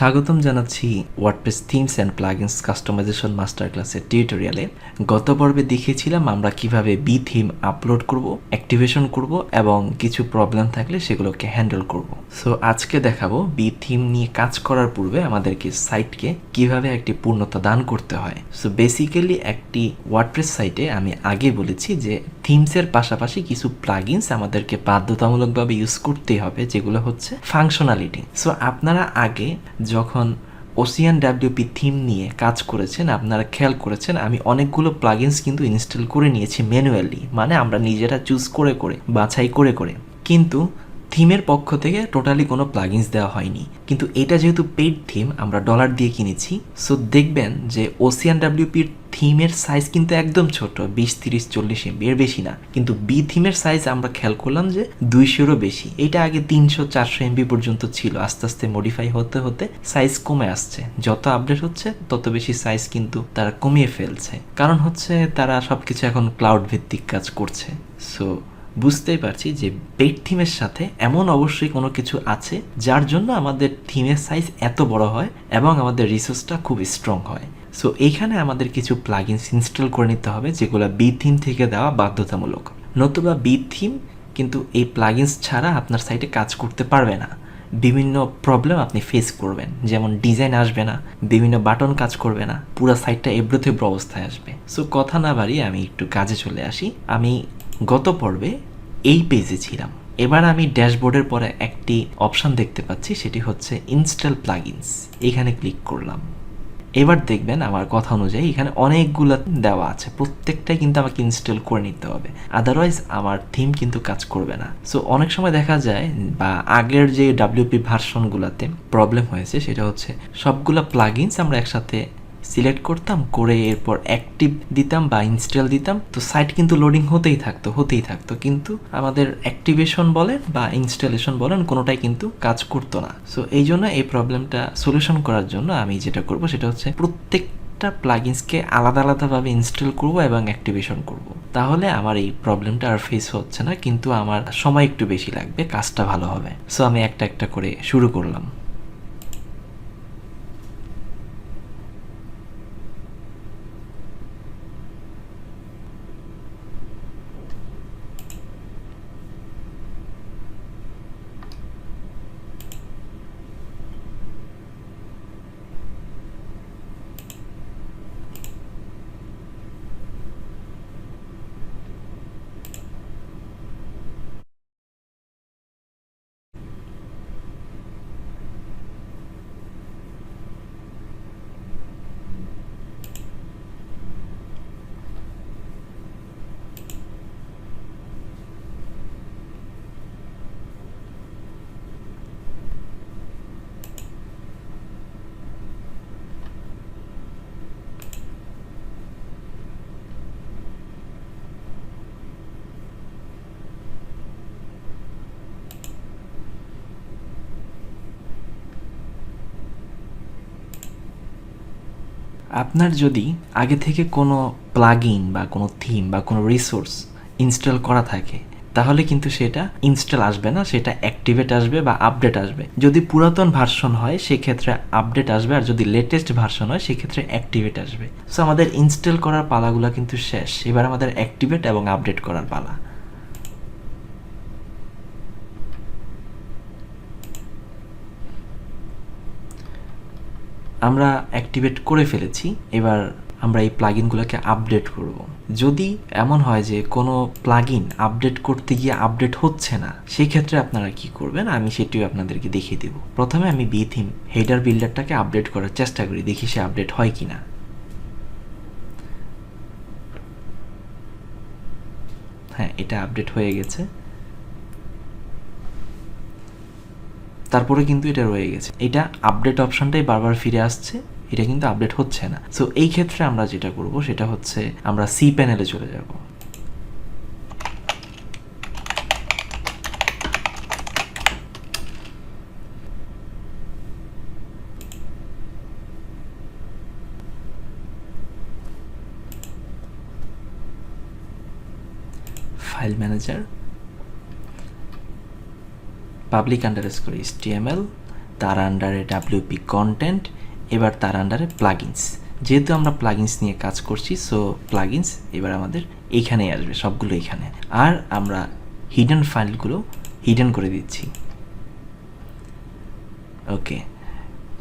স্বাগতম জানাচ্ছি WordPress themes and plugins customisation master ক্লাসের টিউটোরিয়ালে। গত পর্বে দেখিয়েছিলাম আমরা কিভাবে BeTheme আপলোড করব, অ্যাক্টিভেশন করব এবং কিছু প্রবলেম থাকলে সেগুলোকে হ্যান্ডেল করব। সো আজকে দেখাবো BeTheme নিয়ে কাজ করার পূর্বে আমাদেরকে সাইটকে কিভাবে একটি পূর্ণতা দান করতে হয়। সো বেসিক্যালি একটি ওয়ার্ডপ্রেস সাইটে আমি আগে বলেছি যে থিমসের পাশাপাশি কিছু প্লাগইনস আমাদেরকে বাধ্যতামূলকভাবে ইউজ করতেই হবে, যেগুলো হচ্ছে ফাংশনালিটি। সো আপনারা আগে যখন ওসিয়ান ডাব্লিউপি থিম নিয়ে কাজ করেছেন আপনারা খেয়াল করেছেন আমি অনেকগুলো প্লাগইনস কিন্তু ইনস্টল করে নিয়েছি ম্যানুয়ালি, মানে আমরা নিজেরা চুজ করে করে বাছাই করে করে, কিন্তু থিমের পক্ষ থেকে টোটালি কোনো প্লাগইনস দেওয়া হয়নি। কিন্তু এটা যেহেতু পেইড থিম আমরা ডলার দিয়ে কিনেছি, সো দেখবেন যে ওসিয়ান ডাব্লিউপির থিমের সাইজ কিন্তু একদম ছোট, 20-30-40 MB, এর বেশি না। কিন্তু BeTheme সাইজ আমরা খেয়াল করলাম যে 200-এরও বেশি। এটা আগে 300-400 MB পর্যন্ত ছিল, আস্তে আস্তে মডিফাই হতে হতে সাইজ কমে আসছে। যত আপডেট হচ্ছে তত বেশি সাইজ কিন্তু তারা কমিয়ে ফেলছে, কারণ হচ্ছে তারা সবকিছু এখন ক্লাউড ভিত্তিক কাজ করছে। সো বুঝতেই পারছি যে পেইড থিমের সাথে এমন অবশ্যই কোনো কিছু আছে যার জন্য আমাদের থিমের সাইজ এত বড় হয় এবং আমাদের রিসোর্সটা খুব স্ট্রং হয়। সো এইখানে আমাদের কিছু প্লাগইনস ইনস্টল করে নিতে হবে যেগুলো BeTheme থেকে দেওয়া বাধ্যতামূলক, নতুবা BeTheme কিন্তু এই প্লাগইনস ছাড়া আপনার সাইটে কাজ করতে পারবে না। বিভিন্ন প্রবলেম আপনি ফেস করবেন, যেমন ডিজাইন আসবে না, বিভিন্ন বাটন কাজ করবে না, পুরো সাইটটা এবড়োথেবড়ো অবস্থায় আসবে। সো কথা না বাড়িয়ে আমি একটু কাজে চলে আসি। আমি গত পর্বে এই পেজে ছিলাম, এবার আমি ড্যাশবোর্ডের পরে একটি অপশন দেখতে পাচ্ছি, সেটি হচ্ছে ইনস্টল প্লাগইনস। এখানে ক্লিক করলাম। এবার দেখবেন আমার কথা অনুযায়ী এখানে অনেকগুলো দেওয়া আছে, প্রত্যেকটাই কিন্তু আমাকে ইনস্টল করে নিতে হবে, আদারওয়াইজ আমার থিম কিন্তু কাজ করবে না। সো অনেক সময় দেখা যায় বা আগের যে ডাব্লিউপি ভার্সনগুলোতে প্রবলেম হয়েছে সেটা হচ্ছে সবগুলো প্লাগইনস আমরা একসাথে সিলেক্ট করতাম, করে এরপর অ্যাক্টিভ দিতাম বা ইনস্টল দিতাম, তো সাইট কিন্তু লোডিং হতেই থাকতো, কিন্তু আমাদের অ্যাক্টিভেশন বলেন বা ইনস্টলেশন বলেন কোনোটাই কিন্তু কাজ করতো না। সো এই জন্য এই প্রবলেমটা সলিউশন করার জন্য আমি যেটা করব সেটা হচ্ছে প্রত্যেকটা প্লাগইনসকে আলাদাভাবে ইনস্টল করব এবং অ্যাক্টিভেশন করব, তাহলে আমার এই প্রবলেমটা আর ফেস হচ্ছে না, কিন্তু আমার সময় একটু বেশি লাগবে, কাজটা ভালো হবে। সো আমি একটা একটা করে শুরু করলাম। আপনার যদি আগে থেকে কোনো প্লাগইন বা কোনো থিম বা কোনো রিসোর্স ইনস্টল করা থাকে তাহলে কিন্তু সেটা ইনস্টল আসবে না, সেটা অ্যাক্টিভেট আসবে বা আপডেট আসবে। যদি পুরাতন ভার্সন হয় সেক্ষেত্রে আপডেট আসবে, আর যদি লেটেস্ট ভার্সন হয় সেক্ষেত্রে অ্যাক্টিভেট আসবে। সো আমাদের ইনস্টল করার পালাগুলো কিন্তু শেষ, এবার আমাদের অ্যাক্টিভেট এবং আপডেট করার পালা। আমরা অ্যাক্টিভেট করে ফেলেছি, এবার আমরা এই প্লাগইনগুলোকে আপডেট করব। যদি এমন হয় যে কোনো প্লাগইন আপডেট করতে গিয়ে আপডেট হচ্ছে না, সেই ক্ষেত্রে আপনারা কি করবেন আমি সেটিও আপনাদেরকে দেখিয়ে দেব। প্রথমে আমি BeTheme হেডার বিল্ডারটাকে আপডেট করার চেষ্টা করি, দেখি সে আপডেট হয় কিনা। হ্যাঁ, এটা আপডেট হয়ে গেছে, তারপরে কিন্তু এটা রয়ে গেছে, এটা আপডেট অপশনটাই বারবার ফিরে আসছে, এটা কিন্তু আপডেট হচ্ছে না। সো এই ক্ষেত্রে আমরা যেটা করব সেটা হচ্ছে আমরা সি প্যানেলে চলে যাব। ফাইল ম্যানেজার, public_html, তার আন্ডারে ডাব্লিউপি কন্টেন্ট, এবার তার আন্ডারে প্লাগইনস। যেহেতু আমরা প্লাগইনস নিয়ে কাজ করছি, সো প্লাগইনস এবার আমাদের এইখানেই আসবে, সবগুলো এইখানে। আর আমরা হিডেন ফাইলগুলো হিডেন করে দিচ্ছি। ওকে,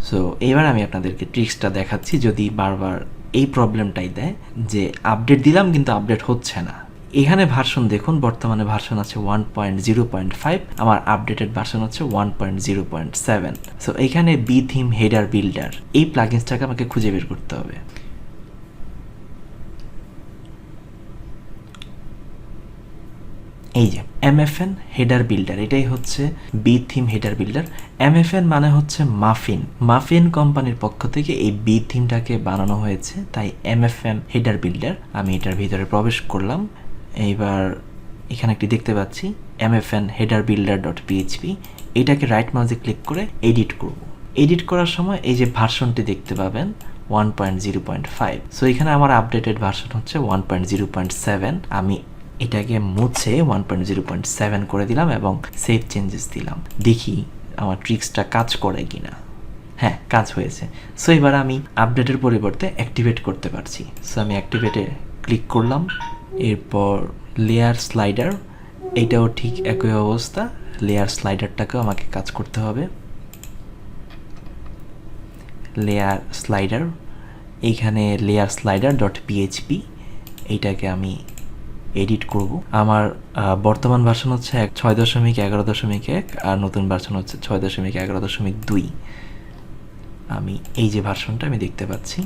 সো এবার আমি আপনাদেরকে ট্রিক্সটা দেখাচ্ছি যদি বারবার এই প্রবলেমটাই দেয় যে আপডেট দিলাম কিন্তু আপডেট হচ্ছে না। এখানে ভার্সন দেখুন, বর্তমানে ভার্সন আছে 1.0.5, আমার আপডেটেড ভার্সন হচ্ছে 1.0.7। সো এখানে BeTheme হেডার বিল্ডার এই প্লাগইনসটাকে আমাকে খুঁজে বের করতে হবে। এই যে MFN হেডার বিল্ডার, এটাই হচ্ছে BeTheme হেডার বিল্ডার। MFN মানে হচ্ছে মাফিন কোম্পানির পক্ষ থেকে এই BeThemeটাকে বানানো হয়েছে, তাই MFN হেডার বিল্ডার। আমি এটার ভিতরে প্রবেশ করলাম। এইবার এখানে একটি দেখতে পাচ্ছি MFN হেডার বিল্ডার .php, এটাকে রাইট মাউসে ক্লিক করে এডিট করব। এডিট করার সময় এই যে ভার্সনটি দেখতে পাবেন 1.0.5। সো এখানে আমার আপডেটেড ভার্সন হচ্ছে 1.0.7। আমি এটাকে মুছে 1.0.7 করে দিলাম এবং সেভ চেঞ্জেস দিলাম। দেখি আমার ট্রিক্সটা কাজ করে কিনা। হ্যাঁ, কাজ হয়েছে। সো এবার আমি আপডেটের পরিবর্তে অ্যাক্টিভেট করতে পারছি। সো আমি অ্যাক্টিভেটে ক্লিক করলাম। এরপর লেয়ার স্লাইডার, এইটাও ঠিক একই অবস্থা। লেয়ার স্লাইডারটাকেও আমাকে কাজ করতে হবে। লেয়ার স্লাইডার, এইখানে লেয়ার স্লাইডার .php, এইটাকে আমি এডিট করব। আমার বর্তমান ভার্সন হচ্ছে 6.11.1 আর নতুন ভার্সন হচ্ছে 6.11.2। আমি এই যে ভার্সনটা আমি দেখতে পাচ্ছি,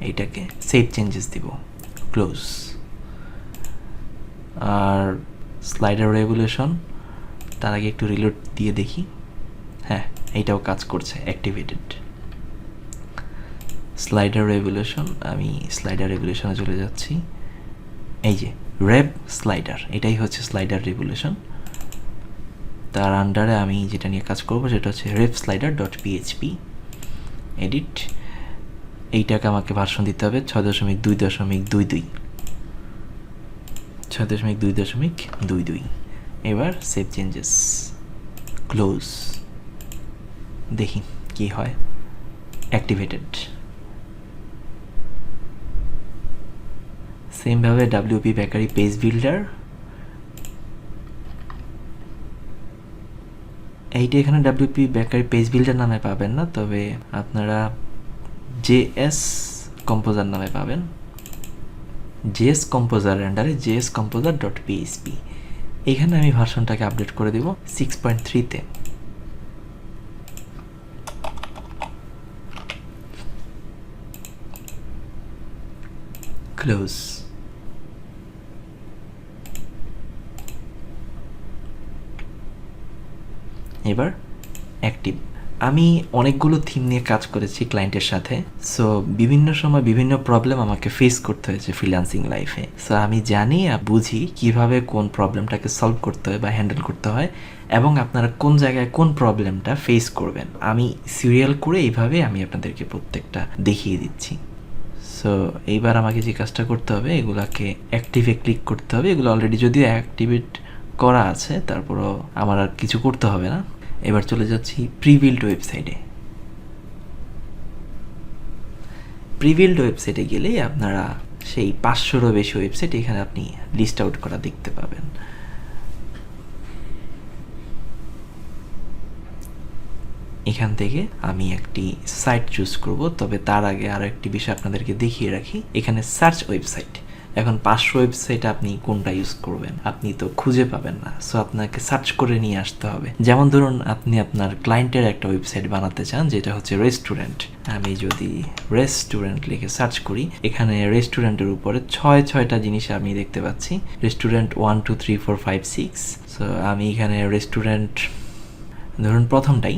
এইটাকে সেভ চেঞ্জেস দিব, ক্লোজ। আর স্লাইডার রেগুলেশন, তার আগে একটু রিলোড দিয়ে দেখি। হ্যাঁ, এইটাও কাজ করছে, অ্যাক্টিভেটেড। স্লাইডার রেগুলেশন, আমি স্লাইডার রেগুলেশনে চলে যাচ্ছি। এই যে রেব স্লাইডার, এটাই হচ্ছে স্লাইডার রেগুলেশন। তার আন্ডারে আমি যেটা নিয়ে কাজ করব সেটা হচ্ছে রেব স্লাইডার .php, এডিট। এইটাকে আমাকে ভার্সন দিতে হবে 6.2.22। 6.2.22। এবার সেভ চেঞ্জেস, ক্লোজ। দেখি কি হয়। অ্যাক্টিভেটেড। সেমভাবে WP বেকারি পেজ বিল্ডার, এইটা এখানে WP বেকারি পেজ বিল্ডার নামে পাবেন না, তবে আপনারা JS কম্পোজার নামে পাবেন। JS কম্পোজার আন্ডারে JS কম্পোজার .php, এখানে আমি ভার্সনটাকে আপডেট করে দেব 6.3-তে। ক্লোজ। এবার অ্যাক্টিভ। আমি অনেকগুলো থিম নিয়ে কাজ করেছি ক্লায়েন্টের সাথে। সো বিভিন্ন সময় বিভিন্ন প্রবলেম আমাকে ফেস করতে হয়েছে ফ্রিল্যান্সিং লাইফে। সো আমি জানি বুঝি কিভাবে কোন প্রবলেমটাকে সলভ করতে হয় বা হ্যান্ডেল করতে হয়, এবং আপনারা কোন জায়গায় কোন প্রবলেমটা ফেস করবেন আমি সিরিয়াল করে এইভাবে আমি আপনাদেরকে প্রত্যেকটা দেখিয়ে দিচ্ছি। সো এইবার আমাকে যে কাজটা করতে হবে, এগুলাকে অ্যাক্টিভে ক্লিক করতে হবে। এগুলো অলরেডি যদিও অ্যাক্টিভেট করা আছে, তারপরও আমার আর কিছু করতে হবে না। এবার চলে যাচ্ছি প্রিবিল্ড ওয়েবসাইটে। প্রিবিল্ড ওয়েবসাইটে গেলেই আপনারা সেই 500-রও বেশি ওয়েবসাইট এখানে আপনি লিস্ট আউট করা দেখতে পাবেন। এখান থেকে আমি একটি সাইট চুজ করব, তবে তার আগে আরও একটি বিষয় আপনাদেরকে দেখিয়ে রাখি। এখানে সার্চ ওয়েবসাইট, এখন 500 ওয়েবসাইট আপনি কোনটা ইউজ করবেন আপনি তো খুঁজে পাবেন না। সো আপনাকে সার্চ করে নিয়ে আসতে হবে। যেমন ধরুন আপনি আপনার ক্লায়েন্টের একটা ওয়েবসাইট বানাতে চান যেটা হচ্ছে রেস্টুরেন্ট। আমি যদি রেস্টুরেন্ট লিখে সার্চ করি, এখানে রেস্টুরেন্টের উপরে 6টা জিনিস আমি দেখতে পাচ্ছি। রেস্টুরেন্ট 1 2 3 4 5 6। সো আমি এখানে রেস্টুরেন্ট ধরুন প্রথমটাই,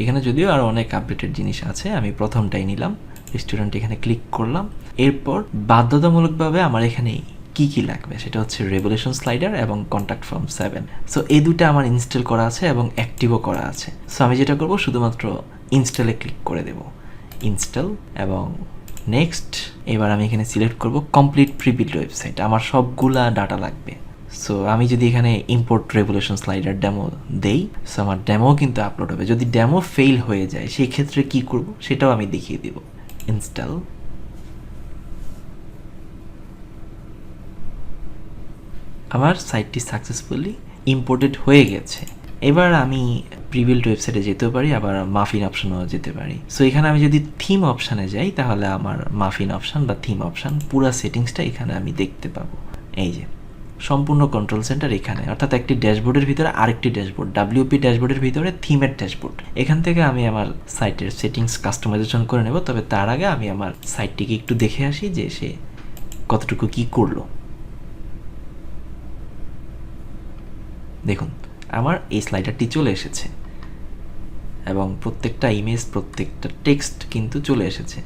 এখানে যদিও আরও অনেক আপডেটেড জিনিস আছে, আমি প্রথমটাই নিলাম। রেস্টুরেন্ট এখানে ক্লিক করলাম। এরপর বাধ্যতামূলকভাবে আমার এখানে কি কি লাগবে সেটা হচ্ছে রেভলিউশন স্লাইডার এবং কন্ট্যাক্ট ফর্ম 7। সো এই দুটো আমার ইনস্টল করা আছে এবং অ্যাক্টিভও করা আছে। সো আমি যেটা করব শুধুমাত্র ইনস্টলে ক্লিক করে দেব, ইনস্টল এবং নেক্সট। এবার আমি এখানে সিলেক্ট করব কমপ্লিট প্রিবিল্ড ওয়েবসাইট, আমার সবগুলা ডাটা লাগবে। সো আমি যদি এখানে ইম্পোর্ট রেভলিউশন স্লাইডার ডেমো দেই, সো আমার ডেমো কিন্তু আপলোড হবে। যদি ডেমো ফেল হয়ে যায় সেই ক্ষেত্রে কি করব সেটাও আমি দেখিয়ে দিব। ইনস্টল, আমার সাইটটি সাকসেসফুলি ইম্পোর্টেড হয়ে গেছে। এবার আমি প্রিবিল্ড ওয়েবসাইটে যেতেও পারি, আবার মাফিন অপশনেও যেতে পারি। সো এখানে আমি যদি থিম অপশানে যাই তাহলে আমার মাফিন অপশান বা থিম অপশান পুরো সেটিংসটা এখানে আমি দেখতে পাবো। এই যে সম্পূর্ণ কন্ট্রোল সেন্টার এখানে, অর্থাৎ একটি ড্যাশবোর্ডের ভিতরে আরেকটি ড্যাশবোর্ড, ডাব্লিউপি ড্যাশবোর্ডের ভিতরে থিমের ড্যাশবোর্ড। এখান থেকে আমি আমার সাইটের সেটিংস কাস্টমাইজেশন করে নেব। তবে তার আগে আমি আমার সাইটটিকে একটু দেখে আসি যে সে কতটুকু কি করলো। দেখুন আমার এই স্লাইডারটি চলে এসেছে এবং প্রত্যেকটা ইমেজ, প্রত্যেকটা টেক্সট কিন্তু চলে এসেছে।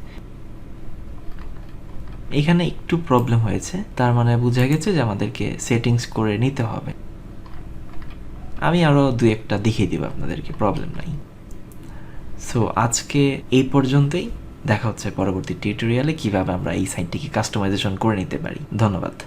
এখানে একটু প্রবলেম হয়েছে, তার মানে বোঝা গেছে যে আমাদেরকে সেটিংস করে নিতে হবে। আমি আরও দু একটা দেখিয়ে দিব আপনাদেরকে, প্রবলেম নাই। সো আজকে এই পর্যন্তই, দেখা হচ্ছে পরবর্তী টিউটোরিয়ালে কিভাবে আমরা এই সাইটটিকে কাস্টমাইজেশন করে নিতে পারি। ধন্যবাদ।